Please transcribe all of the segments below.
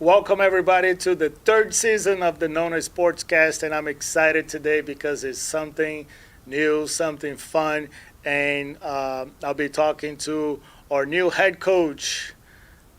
Welcome everybody to the third season of the Nona Sportscast, and I'm excited today because it's something new, something fun, and I'll be talking to our new head coach,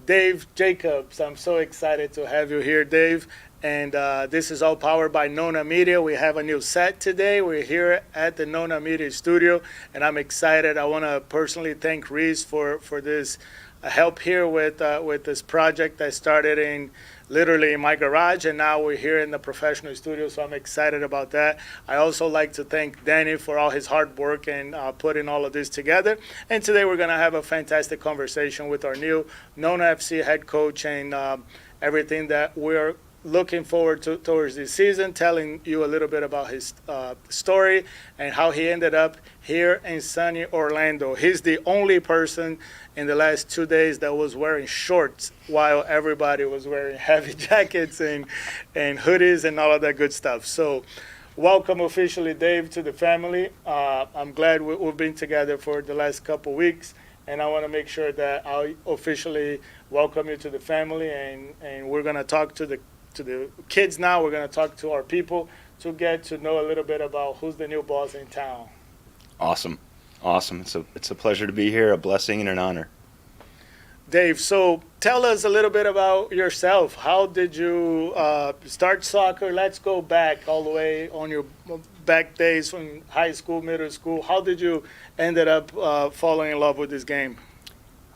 Dave Jacobs. I'm so excited to have you here, Dave. And this is all powered by Nona Media. We have a new set today. We're here at the Nona Media studio, and I'm excited. I want to personally thank Reese for this help here with this project that started in literally in my garage, and now we're here in the professional studio, so I'm excited about that. I also like to thank Danny for all his hard work and putting all of this together. And today we're going to have a fantastic conversation with our new Nona FC head coach and everything that we're looking forward to towards this season, telling you a little bit about his story and how he ended up here in sunny Orlando. He's the only person in the last 2 days that was wearing shorts while everybody was wearing heavy jackets and hoodies and all of that good stuff. So welcome officially, Dave, to the family. I'm glad we've been together for the last couple weeks, and I want to make sure that I officially welcome you to the family, and we're going to talk to the kids now. We're going to talk to our people to get to know a little bit about who's the new boss in town. Awesome. It's a pleasure to be here, a blessing and an honor. Dave, so tell us a little bit about yourself. How did you start soccer? Let's go back all the way on your back days from high school, middle school. How did you ended up falling in love with this game?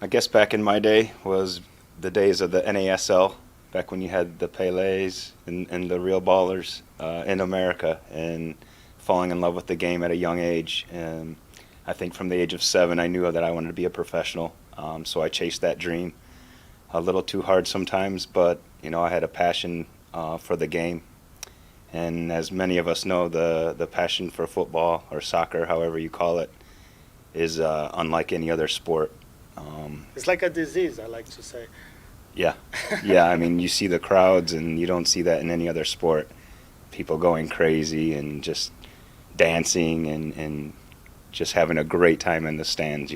I guess back in my day was the days of the NASL, back when you had the Pelés and the real ballers in America, and falling in love with the game at a young age. And I think from the age of 7, I knew that I wanted to be a professional. So I chased that dream a little too hard sometimes, but I had a passion for the game. And as many of us know, the passion for football or soccer, however you call it, is unlike any other sport. It's like a disease, I like to say. Yeah. I mean, you see the crowds, and you don't see that in any other sport. People going crazy and just dancing and just having a great time in the stands.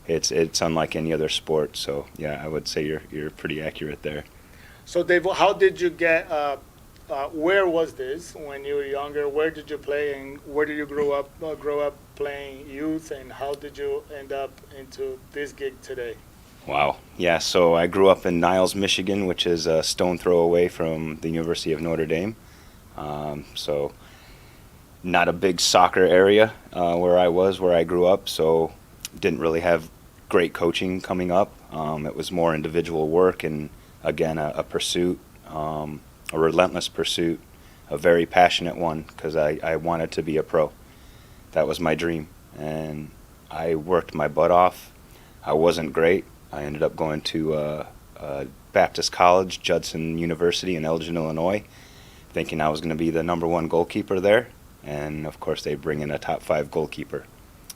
It's unlike any other sport. So yeah, I would say you're pretty accurate there. So Dave, how did you get? Where was this when you were younger? Where did you play, and where did you grow up playing youth, and how did you end up into this gig today? Wow. Yeah, so I grew up in Niles, Michigan, which is a stone throw away from the University of Notre Dame. So not a big soccer area where I grew up, so didn't really have great coaching coming up. It was more individual work and, again, a pursuit, a relentless pursuit, a very passionate one, because I wanted to be a pro. That was my dream, and I worked my butt off. I wasn't great. I ended up going to Baptist College, Judson University in Elgin, Illinois, thinking I was going to be the #1 goalkeeper there. And, of course, they bring in a top 5 goalkeeper.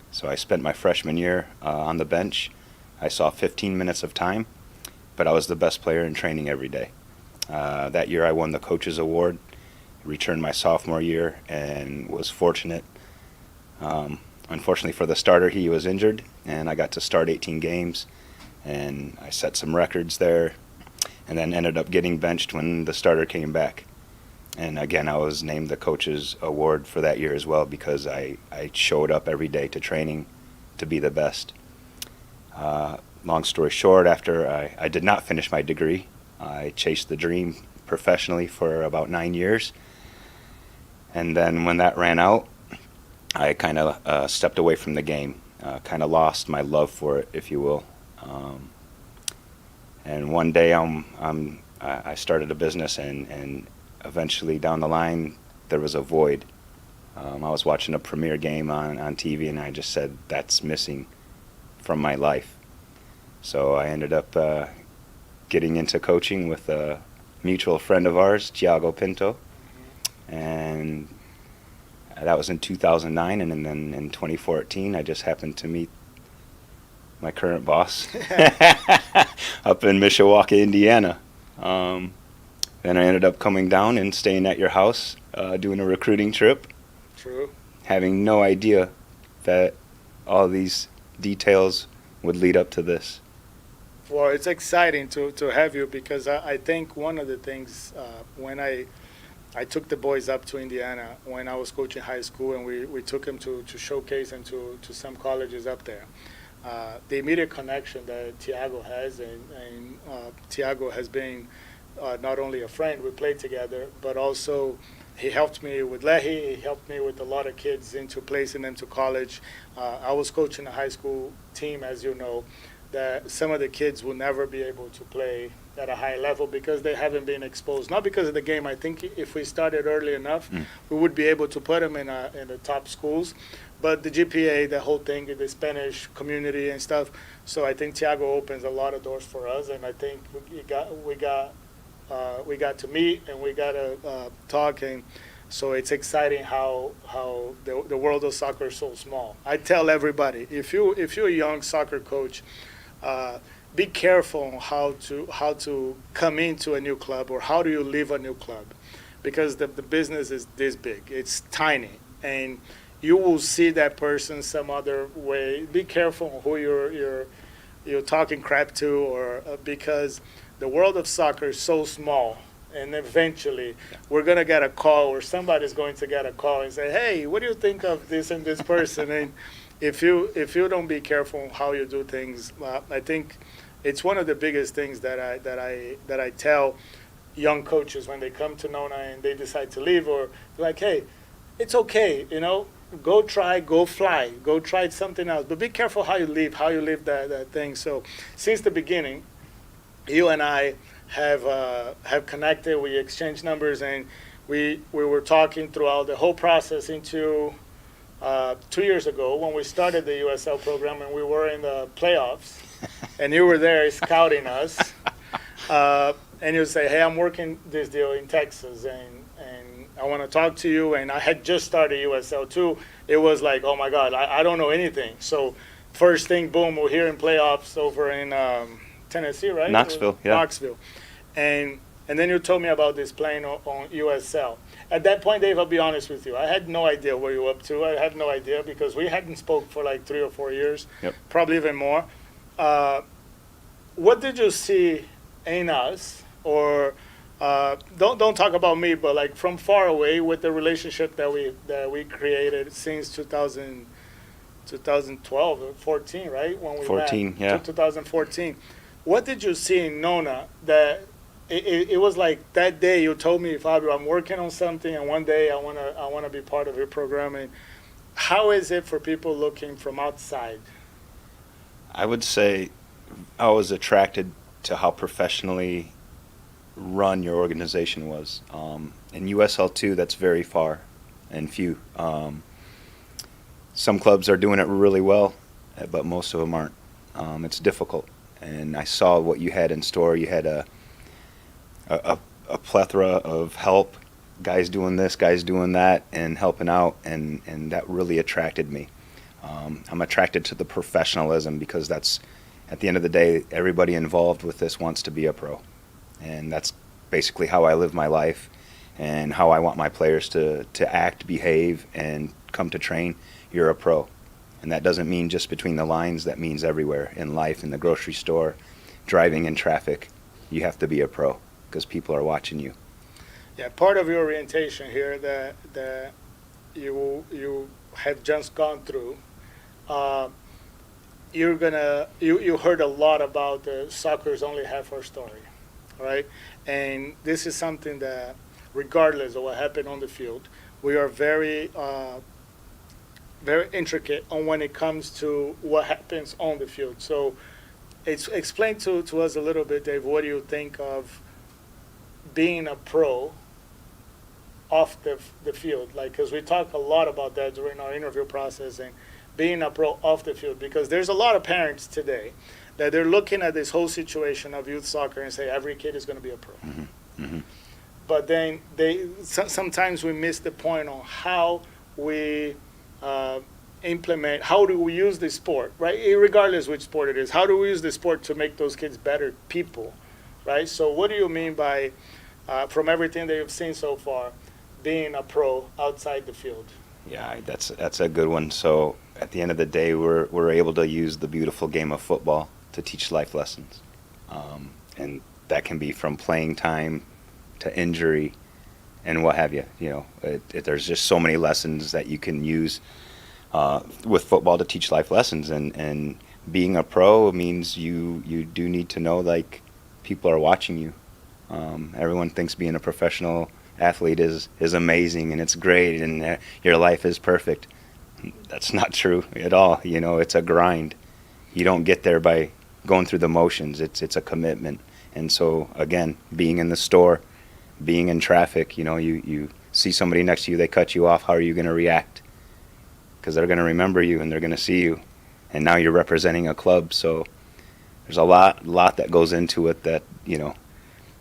So I spent my freshman year on the bench. I saw 15 minutes of time, but I was the best player in training every day. That year I won the Coaches Award, returned my sophomore year, and was fortunate. Unfortunately for the starter, he was injured, and I got to start 18 games. And I set some records there, and then ended up getting benched when the starter came back. And again, I was named the Coach's Award for that year as well, because I showed up every day to training to be the best. Long story short, after I did not finish my degree, I chased the dream professionally for about 9 years. And then when that ran out, I kind of stepped away from the game, kind of lost my love for it, if you will. And one day I started a business, and eventually down the line there was a void. I was watching a Premier game on TV, and I just said, that's missing from my life. So I ended up getting into coaching with a mutual friend of ours, Thiago Pinto, and that was in 2009. And then in 2014 I just happened to meet my current boss up in Mishawaka, Indiana. Then I ended up coming down and staying at your house, doing a recruiting trip. True. Having no idea that all these details would lead up to this. Well, it's exciting to have you because I think one of the things when I took the boys up to Indiana when I was coaching high school, and we took them to showcase and to some colleges up there. The immediate connection that Tiago has, and Tiago has been not only a friend, we played together, but also he helped me with Lehi, he helped me with a lot of kids into placing them to college. I was coaching a high school team, as you know, that some of the kids will never be able to play at a high level because they haven't been exposed. Not because of the game. I think if we started early enough, we would be able to put them in the top schools. But the GPA, the whole thing, the Spanish community and stuff. So I think Tiago opens a lot of doors for us, and I think we got to meet and we got to talk, and so it's exciting how the world of soccer is so small. I tell everybody, if you're a young soccer coach, be careful on how to come into a new club or how do you leave a new club, because the business is this big. It's tiny, and you will see that person some other way. Be careful who you're talking crap to, or because the world of soccer is so small, and eventually we're going to get a call, or somebody's going to get a call and say, hey, what do you think of this and this person? And if you don't be careful how you do things, I think it's one of the biggest things that I tell young coaches when they come to Nona and they decide to leave, or like, hey, it's okay, go try, go fly, go try something else, but be careful how you leave that thing. So since the beginning, you and I have connected. We exchanged numbers, and we were talking throughout the whole process into 2 years ago when we started the USL program, and we were in the playoffs, and you were there scouting us, and you say, hey, I'm working this deal in Texas, and I want to talk to you. And I had just started USL too. It was like, oh my God, I don't know anything. So first thing, boom, we're here in playoffs over in Tennessee, right? Knoxville, yeah. Knoxville. And then you told me about this playing on USL. At that point, Dave, I'll be honest with you. I had no idea what you were up to. I had no idea because we hadn't spoke for like 3 or 4 years, probably even more. What did you see in us, or don't talk about me, but like from far away with the relationship that we created since 2012 or 14, right? When we 14, met, yeah. 2014. What did you see in Nona that it was like that day you told me, Fabio, I'm working on something, and one day I wanna be part of your program? And how is it for people looking from outside? I would say I was attracted to how professionally run your organization was. In USL2, that's very far and few. Some clubs are doing it really well, but most of them aren't. It's difficult. And I saw what you had in store. You had a plethora of help, guys doing this, guys doing that, and helping out, and that really attracted me. I'm attracted to the professionalism because that's, at the end of the day, everybody involved with this wants to be a pro. And that's basically how I live my life and how I want my players to act, behave, and come to train. You're a pro. And that doesn't mean just between the lines. That means everywhere in life, in the grocery store, driving in traffic. You have to be a pro because people are watching you. Yeah, part of your orientation here that you have just gone through, you heard a lot about the soccer's only half our story, right? And this is something that, regardless of what happened on the field, we are very intricate on when it comes to what happens on the field. So explain to us a little bit, Dave, what do you think of being a pro off the field? Like, because we talk a lot about that during our interview process, and being a pro off the field, because there's a lot of parents today that they're looking at this whole situation of youth soccer and say every kid is going to be a pro. Mm-hmm. Mm-hmm. But then sometimes we miss the point on how we implement, how do we use the sport, right? Regardless which sport it is, how do we use the sport to make those kids better people, right? So what do you mean by, from everything that you've seen so far, being a pro outside the field? Yeah, that's a good one. So at the end of the day, we're able to use the beautiful game of football to teach life lessons. And that can be from playing time to injury and what have you. There's just so many lessons that you can use with football to teach life lessons. And being a pro means you do need to know, like, people are watching you. Everyone thinks being a professional athlete is amazing and it's great and your life is perfect. That's not true at all. It's a grind. You don't get there by going through the motions. It's a commitment. And so, again, being in the store, being in traffic, you see somebody next to you, they cut you off. How are you going to react? Because they're going to remember you and they're going to see you. And now you're representing a club. So there's a lot that goes into it that.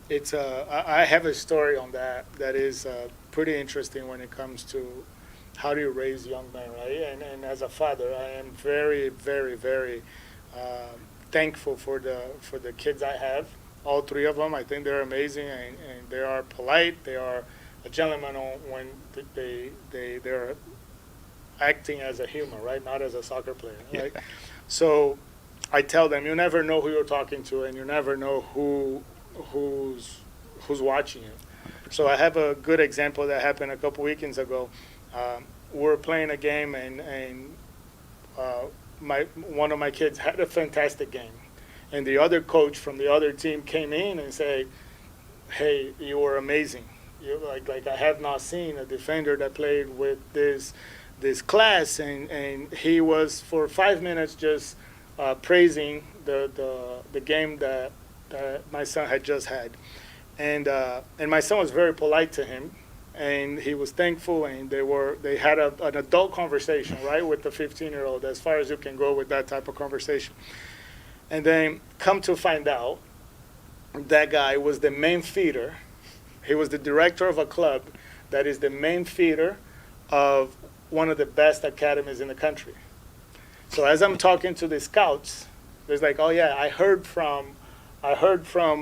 It's I have a story on that is pretty interesting when it comes to how do you raise young men, right? And as a father, I am very, very, very thankful for the kids I have. All three of them, I think they're amazing, and they are polite. They are a gentleman when they're acting as a human, right? Not as a soccer player, right? Yeah. So I tell them, you never know who you're talking to, and you never know who's watching you. So I have a good example that happened a couple weekends ago. We were playing a game, and one of my kids had a fantastic game, and the other coach from the other team came in and said, "Hey, you were amazing. You like I have not seen a defender that played with this class," and he was for 5 minutes just praising the game that my son had just had, and my son was very polite to him, and he was thankful, and they had an adult conversation, right, with the 15-year-old, as far as you can go with that type of conversation. And then come to find out, that guy was the main feeder. He was the director of a club that is the main feeder of one of the best academies in the country. So as I'm talking to the scouts, there's like, oh yeah, I heard from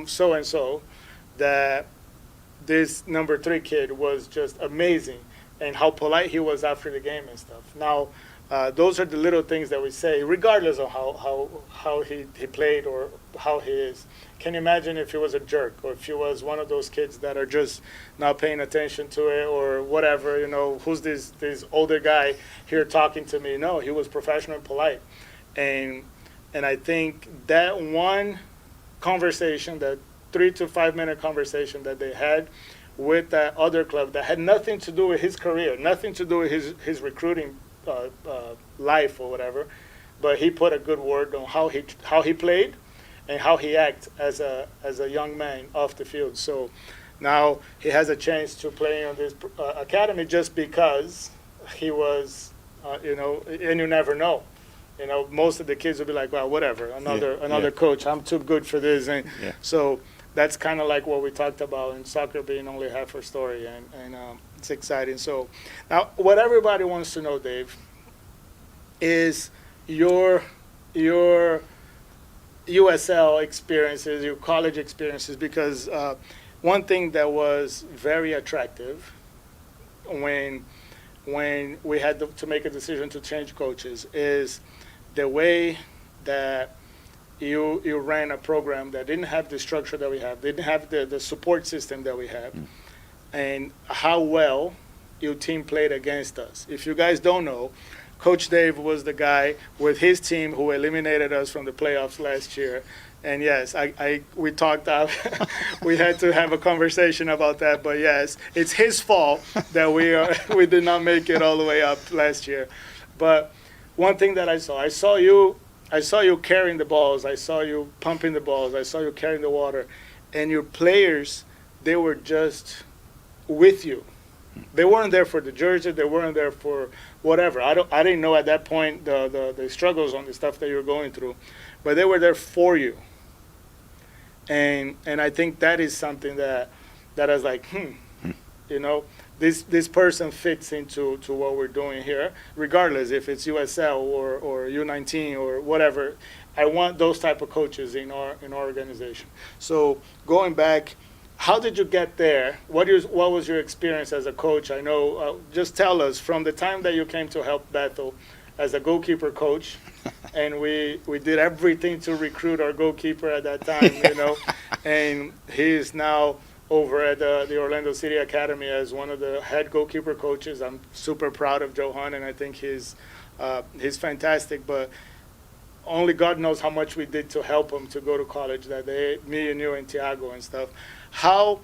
so and so that this number 3 kid was just amazing, and how polite he was after the game and stuff. Now, those are the little things that we say, regardless of how he played or how he is. Can you imagine if he was a jerk, or if he was one of those kids that are just not paying attention to it, or whatever, who's this older guy here talking to me? No, he was professional and polite. And I think that one conversation, that 3 to 5 minute conversation that they had with that other club that had nothing to do with his career, nothing to do with his recruiting life or whatever, but he put a good word on how he played and how he acted as a young man off the field. So now he has a chance to play on this academy just because he was, and you never know. Most of the kids will be like, well, whatever, another coach. I'm too good for this. And so that's kind of like what we talked about in soccer being only half a story, and it's exciting. So now what everybody wants to know, Dave, is your USL experiences, your college experiences, because one thing that was very attractive when we had to make a decision to change coaches is the way that you ran a program that didn't have the structure that we have, didn't have the support system that we have, and how well your team played against us. If you guys don't know, Coach Dave was the guy with his team who eliminated us from the playoffs last year. And yes, we talked out. We had to have a conversation about that. But yes, it's his fault that we did not make it all the way up last year. But one thing that I saw you carrying the balls. I saw you pumping the balls. I saw you carrying the water, and your players, they were just with you. They weren't there for the jersey. They weren't there for whatever. I didn't know at that point the struggles on the stuff that you were going through, but they were there for you. And I think that is something that I was like, this person fits into what we're doing here, regardless if it's USL or U19 or whatever. I want those type of coaches in our organization. So going back, how did you get there? What was your experience as a coach? I know, just tell us from the time that you came to help Bethel as a goalkeeper coach, and we did everything to recruit our goalkeeper at that time, and he is now over at the Orlando City Academy as one of the head goalkeeper coaches. I'm super proud of Johan, and I think he's fantastic. But only God knows how much we did to help him to go to college that day, me and you and Tiago and stuff. How,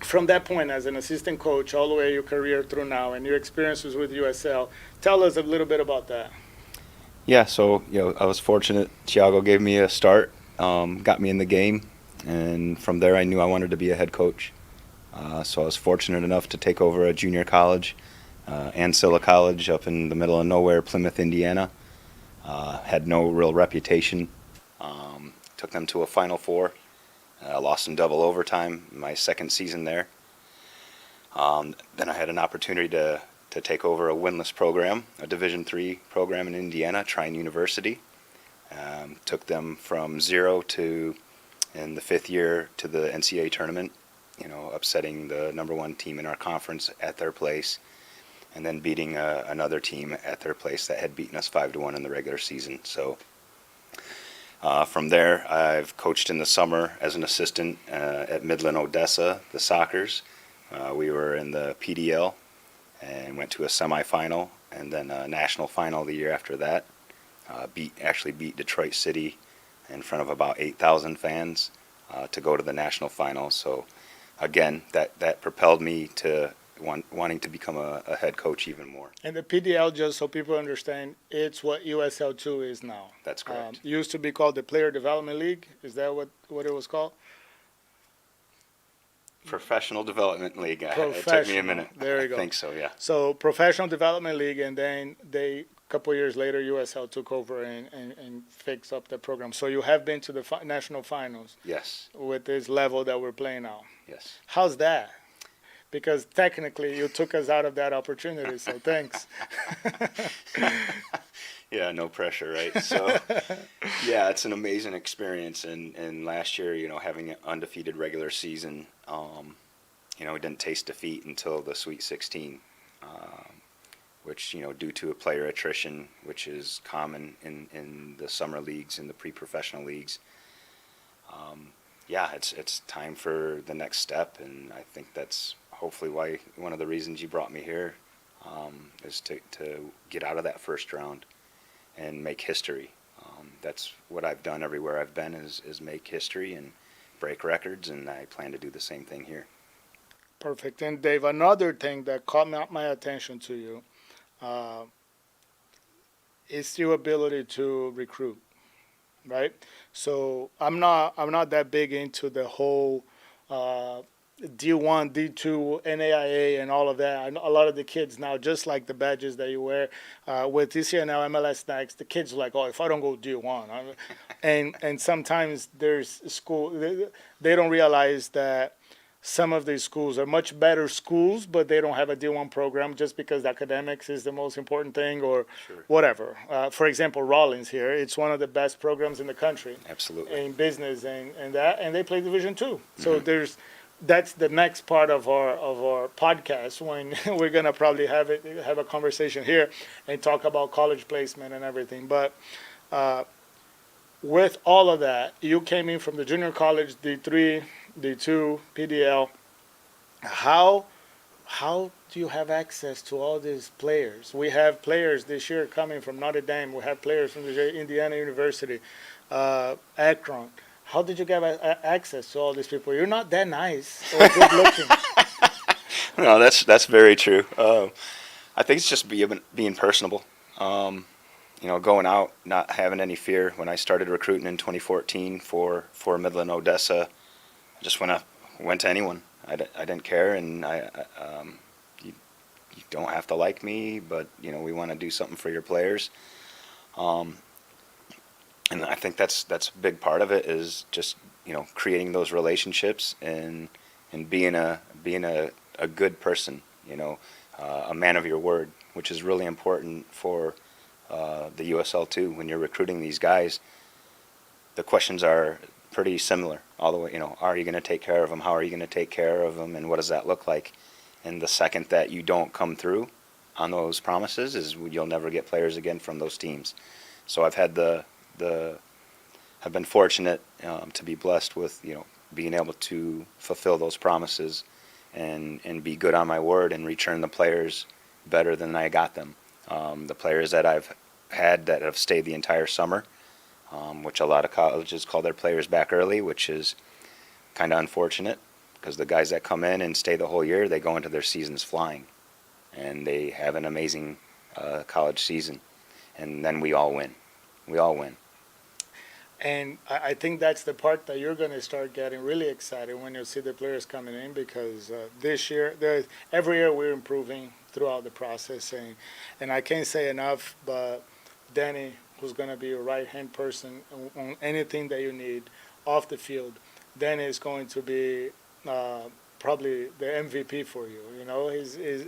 from that point as an assistant coach all the way your career through now and your experiences with USL, tell us a little bit about that. Yeah, so I was fortunate. Thiago gave me a start, got me in the game, and from there I knew I wanted to be a head coach. So I was fortunate enough to take over a junior college, Ancilla College up in the middle of nowhere, Plymouth, Indiana. Had no real reputation. Took them to a Final Four. Lost in double overtime my second season there. Then I had an opportunity to take over a winless program, a Division III program in Indiana, Trine University. Took them from 0 to, in the 5th year, to the NCAA tournament, upsetting the number 1 team in our conference at their place, and then beating another team at their place that had beaten us 5-1 in the regular season. So from there, I've coached in the summer as an assistant at Midland Odessa, the Sockers. We were in the PDL and went to a semifinal and then a national final the year after that. Actually beat Detroit City in front of about 8,000 fans to go to the national final. So again, that propelled me to wanting to become a head coach even more. And the PDL, just so people understand, it's what USL2 is now. That's correct. Used to be called the Player Development League. Is that what it was called? Professional Development League. It took me a minute. There you go. I think so, yeah. So Professional Development League, and then a couple years later, USL took over and fixed up the program. So you have been to the national finals. Yes. With this level that we're playing now. Yes. How's that? Because technically you took us out of that opportunity, so thanks. Yeah, no pressure, right? So, yeah, it's an amazing experience. And last year, having an undefeated regular season, we didn't taste defeat until the Sweet 16, which, due to a player attrition, which is common in the summer leagues and the pre-professional leagues. Yeah, it's time for the next step, and I think that's hopefully why one of the reasons you brought me here is to get out of that first round and make history. That's what I've done everywhere I've been is make history and break records, and I plan to do the same thing here. Perfect. And Dave, another thing that caught my attention to you is your ability to recruit, right? So I'm not that big into the whole D1, D2, NAIA, and all of that. A lot of the kids now, just like the badges that you wear with ECNL, MLS Next, the kids are like, oh, if I don't go D1. And sometimes there's school, they don't realize that some of these schools are much better schools, but they don't have a D1 program just because academics is the most important thing or Sure. whatever. For example, Rollins here, it's one of the best programs in the country. Absolutely. In business and they play Division II. So that's the next part of our podcast when we're gonna probably have a conversation here and talk about college placement and everything. But with all of that, you came in from the junior college, D3, D2, PDL. How do you have access to all these players? We have players this year coming from Notre Dame. We have players from the Indiana University, Akron. How did you get access to all these people? You're not that nice or good looking. No, that's very true. I think it's just being personable. Going out, not having any fear. When I started recruiting in 2014 for Midland Odessa, I just went to anyone. I didn't care, and you don't have to like me, but we want to do something for your players. And I think that's a big part of it is just creating those relationships and being a good person, a man of your word, which is really important for the USL too. When you're recruiting these guys, the questions are pretty similar all the way. Are you going to take care of them? How are you going to take care of them? And what does that look like? And the second that you don't come through, on those promises is you'll never get players again from those teams. So I've had I've been fortunate to be blessed with being able to fulfill those promises and be good on my word and return the players better than I got them. The players that I've had that have stayed the entire summer, which a lot of colleges call their players back early, which is kind of unfortunate because the guys that come in and stay the whole year, they go into their seasons flying, and they have an amazing college season, and then we all win. We all win. And I think that's the part that you're going to start getting really excited when you see the players coming in, because this year, every year we're improving throughout the process. And I can't say enough, but Danny, who's going to be your right-hand person on anything that you need off the field, Danny is going to be probably the MVP for you.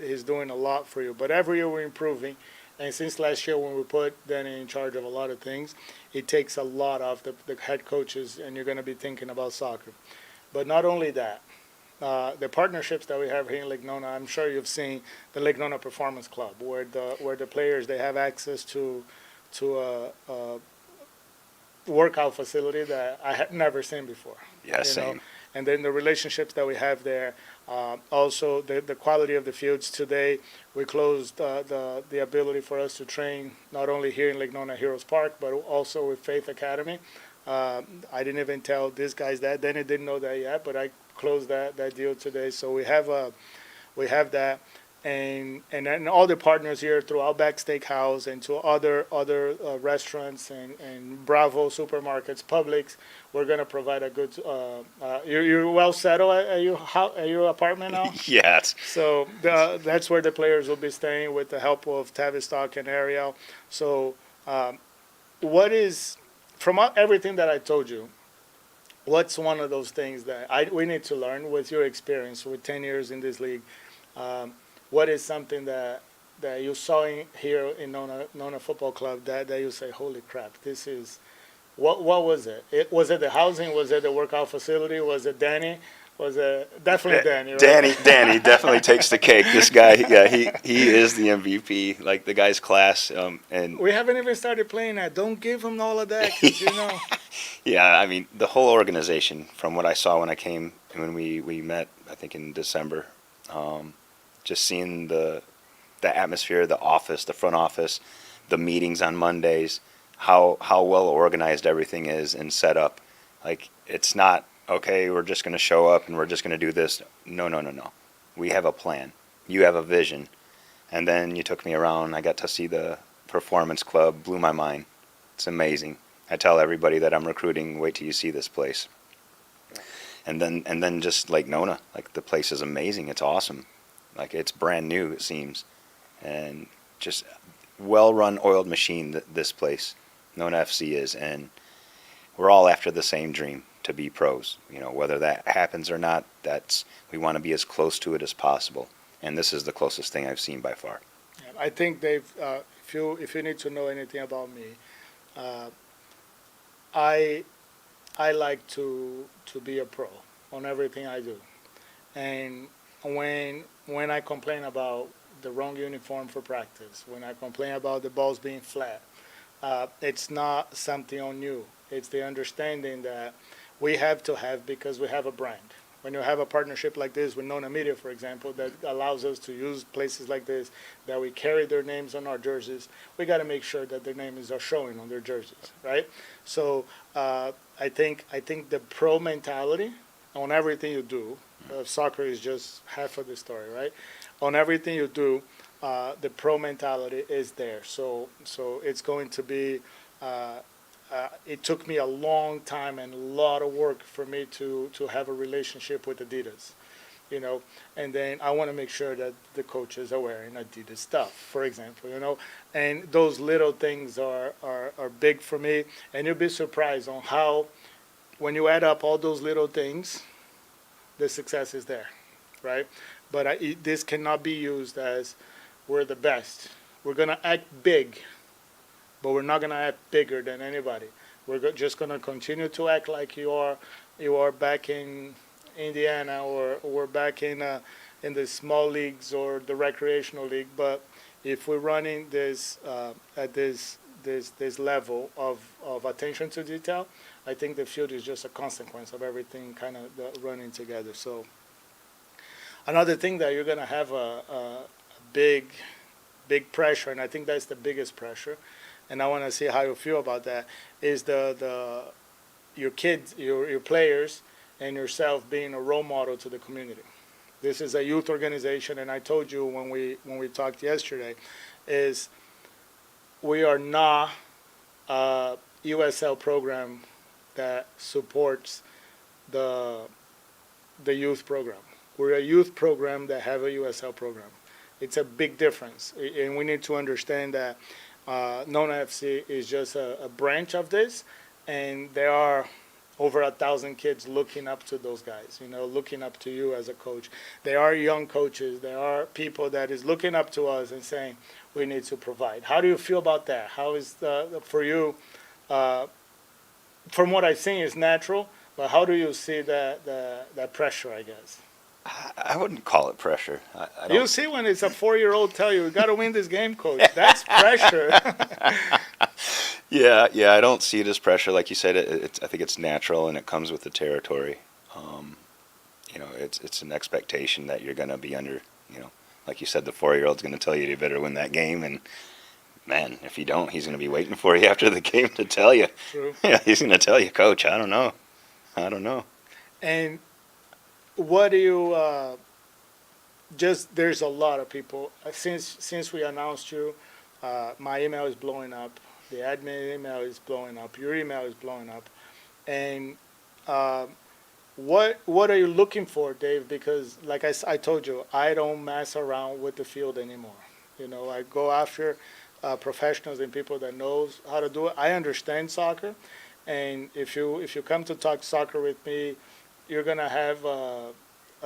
He's doing a lot for you. But every year we're improving. And since last year when we put Danny in charge of a lot of things, it takes a lot off the head coaches, and you're going to be thinking about soccer. But not only that, the partnerships that we have here in Lake Nona, I'm sure you've seen the Lake Nona Performance Club, where the players, they have access to a workout facility that I had never seen before. Yeah, same. And then the relationships that we have there. Also, the quality of the fields. Today, we closed the ability for us to train not only here in Lake Nona Heroes Park, but also with Faith Academy. I didn't even tell these guys that. Danny didn't know that yet, but I closed that deal today. So we have that. And then all the partners here through Outback Steakhouse and to other restaurants and Bravo supermarkets, Publix, we're going to provide a good. You're well settled at your apartment now. Yes. So that's where the players will be staying with the help of Tavistock and Ariel. So what is, from everything that I told you, what's one of those things that we need to learn with your experience with 10 years in this league? What is something that you saw here in Nona Football Club that you say, holy crap, this is, what was it? Was it the housing? Was it the workout facility? Was it Danny? Was it definitely Danny? Right? Danny definitely takes the cake. This guy, yeah, he is the MVP. Like the guy's class, and we haven't even started playing that. Don't give him all of that, 'cause, Yeah, I mean the whole organization. From what I saw when we met, I think in December. Just seeing the atmosphere, the office, the front office, the meetings on Mondays, how well organized everything is and set up. Like, it's not, okay, we're just going to show up and we're just going to do this. No. We have a plan. You have a vision. And then you took me around. I got to see the Performance Club. Blew my mind. It's amazing. I tell everybody that I'm recruiting, wait till you see this place. And then just like Nona, like the place is amazing. It's awesome. Like, it's brand new, it seems, and just well-run, oiled machine. This place, Nona FC is, and we're all after the same dream, to be pros. Whether that happens or not, we want to be as close to it as possible, and this is the closest thing I've seen by far. Yeah, I think, Dave, if you need to know anything about me, I like to be a pro on everything I do, and when I complain about the wrong uniform for practice, when I complain about the balls being flat, it's not something on you. It's the understanding that we have to have, because we have a brand. When you have a partnership like this with Nona Media, for example, that allows us to use places like this, that we carry their names on our jerseys, we got to make sure that their names are showing on their jerseys, right? So I think the pro mentality on everything you do. Soccer is just half of the story, right? On everything you do, the pro mentality is there. So it's going to be. It took me a long time and a lot of work for me to have a relationship with Adidas, And then I want to make sure that the coaches are wearing Adidas stuff, for example, And those little things are big for me. And you'll be surprised on how, when you add up all those little things, the success is there, right? But this cannot be used as we're the best. We're going to act big, but we're not going to act bigger than anybody. We're just going to continue to act like you are back in Indiana or back in the small leagues or the recreational league. But if we're running this at this level of attention to detail, I think the field is just a consequence of everything kind of running together. So another thing that you're going to have a big pressure, and I think that's the biggest pressure, and I want to see how you feel about that, is the your kids, your players, and yourself being a role model to the community. This is a youth organization, and I told you when we talked yesterday, is we are not a USL program that supports the youth program. We're a youth program that have a USL program. It's a big difference, and we need to understand that Nona FC is just a branch of this, and there are over 1,000 kids looking up to those guys, looking up to you as a coach. There are young coaches. There are people that is looking up to us and saying, we need to provide. How do you feel about that? How is for you, from what I've seen, it's natural, but how do you see that pressure, I guess? I wouldn't call it pressure. I You don't. see when it's a 4-year-old tell you, we got to win this game, coach. That's pressure. Yeah. I don't see it as pressure. Like you said, I think it's natural and it comes with the territory. It's an expectation that you're going to be under. Like you said, the 4-year-old's going to tell you better win that game, and man, if you don't, he's going to be waiting for you after the game to tell you. True. Yeah, he's going to tell you, Coach, I don't know. And what do you there's a lot of people since we announced you, my email is blowing up, the admin email is blowing up, your email is blowing up, and what are you looking for, Dave? Because like I told you, I don't mess around with the field anymore. I go after professionals and people that knows how to do it. I understand soccer, and if you come to talk soccer with me, you're gonna have a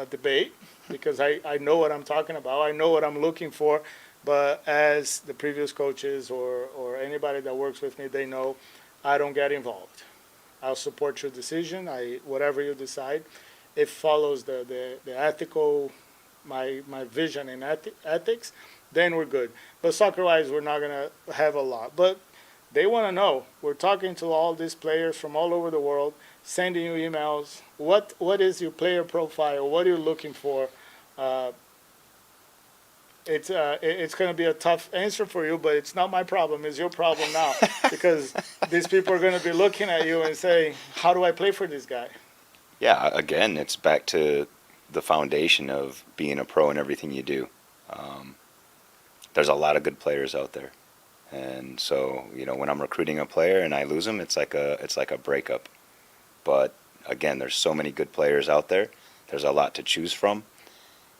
debate because I know what I'm talking about. I know what I'm looking for. But as the previous coaches or anybody that works with me, they know I don't get involved. I'll support your decision. Whatever you decide, it follows the ethical, my vision and ethics. Then we're good. But soccer-wise, we're not gonna have a lot. But they want to know. We're talking to all these players from all over the world, sending you emails. What is your player profile? What are you looking for? It's going to be a tough answer for you, but it's not my problem. It's your problem now because these people are going to be looking at you and saying, "How do I play for this guy?" Yeah, again, it's back to the foundation of being a pro in everything you do. There's a lot of good players out there, and so when I'm recruiting a player and I lose them, it's like a breakup. But again, there's so many good players out there. There's a lot to choose from,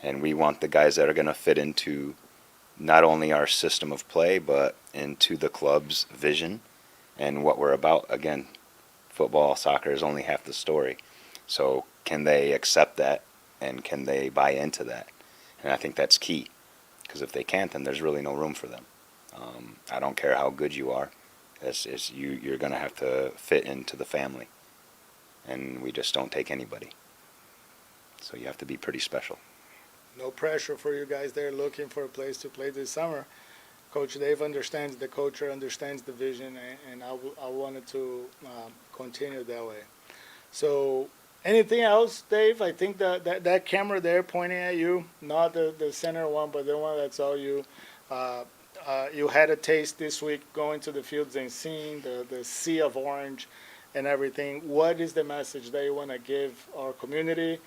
and we want the guys that are going to fit into not only our system of play, but into the club's vision and what we're about. Again, football, soccer is only half the story. So can they accept that, and can they buy into that? And I think that's key, because if they can't, then there's really no room for them. I don't care how good you are. You're going to have to fit into the family. And we just don't take anybody. So you have to be pretty special. No pressure for you guys there looking for a place to play this summer. Coach Dave understands the culture, understands the vision, and I wanted to continue that way. So anything else, Dave? I think that camera there pointing at you, not the center one, but the one that's all you. You had a taste this week going to the fields and seeing the sea of orange and everything. What is the message that you want to give our community?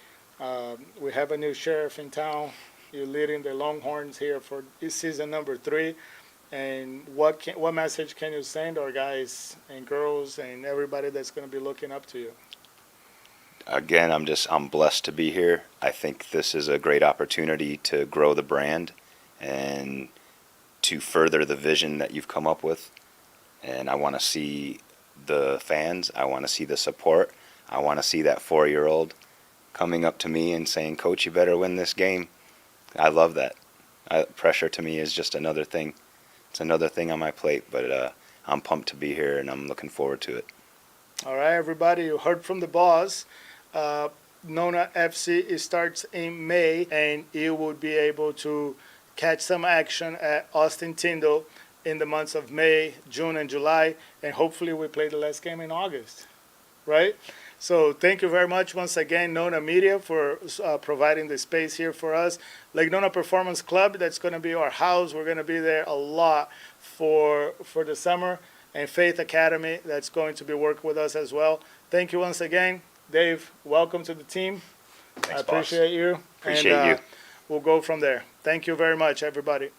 We have a new sheriff in town. You're leading the Longhorns here for this season number 3. And what message can you send our guys and girls and everybody that's going to be looking up to you? Again, I'm blessed to be here. I think this is a great opportunity to grow the brand and to further the vision that you've come up with. And I want to see the fans. I want to see the support. I want to see that 4-year-old coming up to me and saying, "Coach, you better win this game." I love that. Pressure to me is just another thing. It's another thing on my plate, but I'm pumped to be here, and I'm looking forward to it. All right, everybody, you heard from the boss. Nona FC, it starts in May, and you will be able to catch some action at Austin Tyndall in the months of May, June, and July, and hopefully we play the last game in August, right? So thank you very much once again, Nona Media, for providing the space here for us. Lake Nona Performance Club, that's going to be our house. We're going to be there a lot for the summer. And Faith Academy, that's going to be working with us as well. Thank you once again. Dave, welcome to the team. Thanks, I appreciate boss. you. Appreciate you. We'll go from there. Thank you very much, everybody.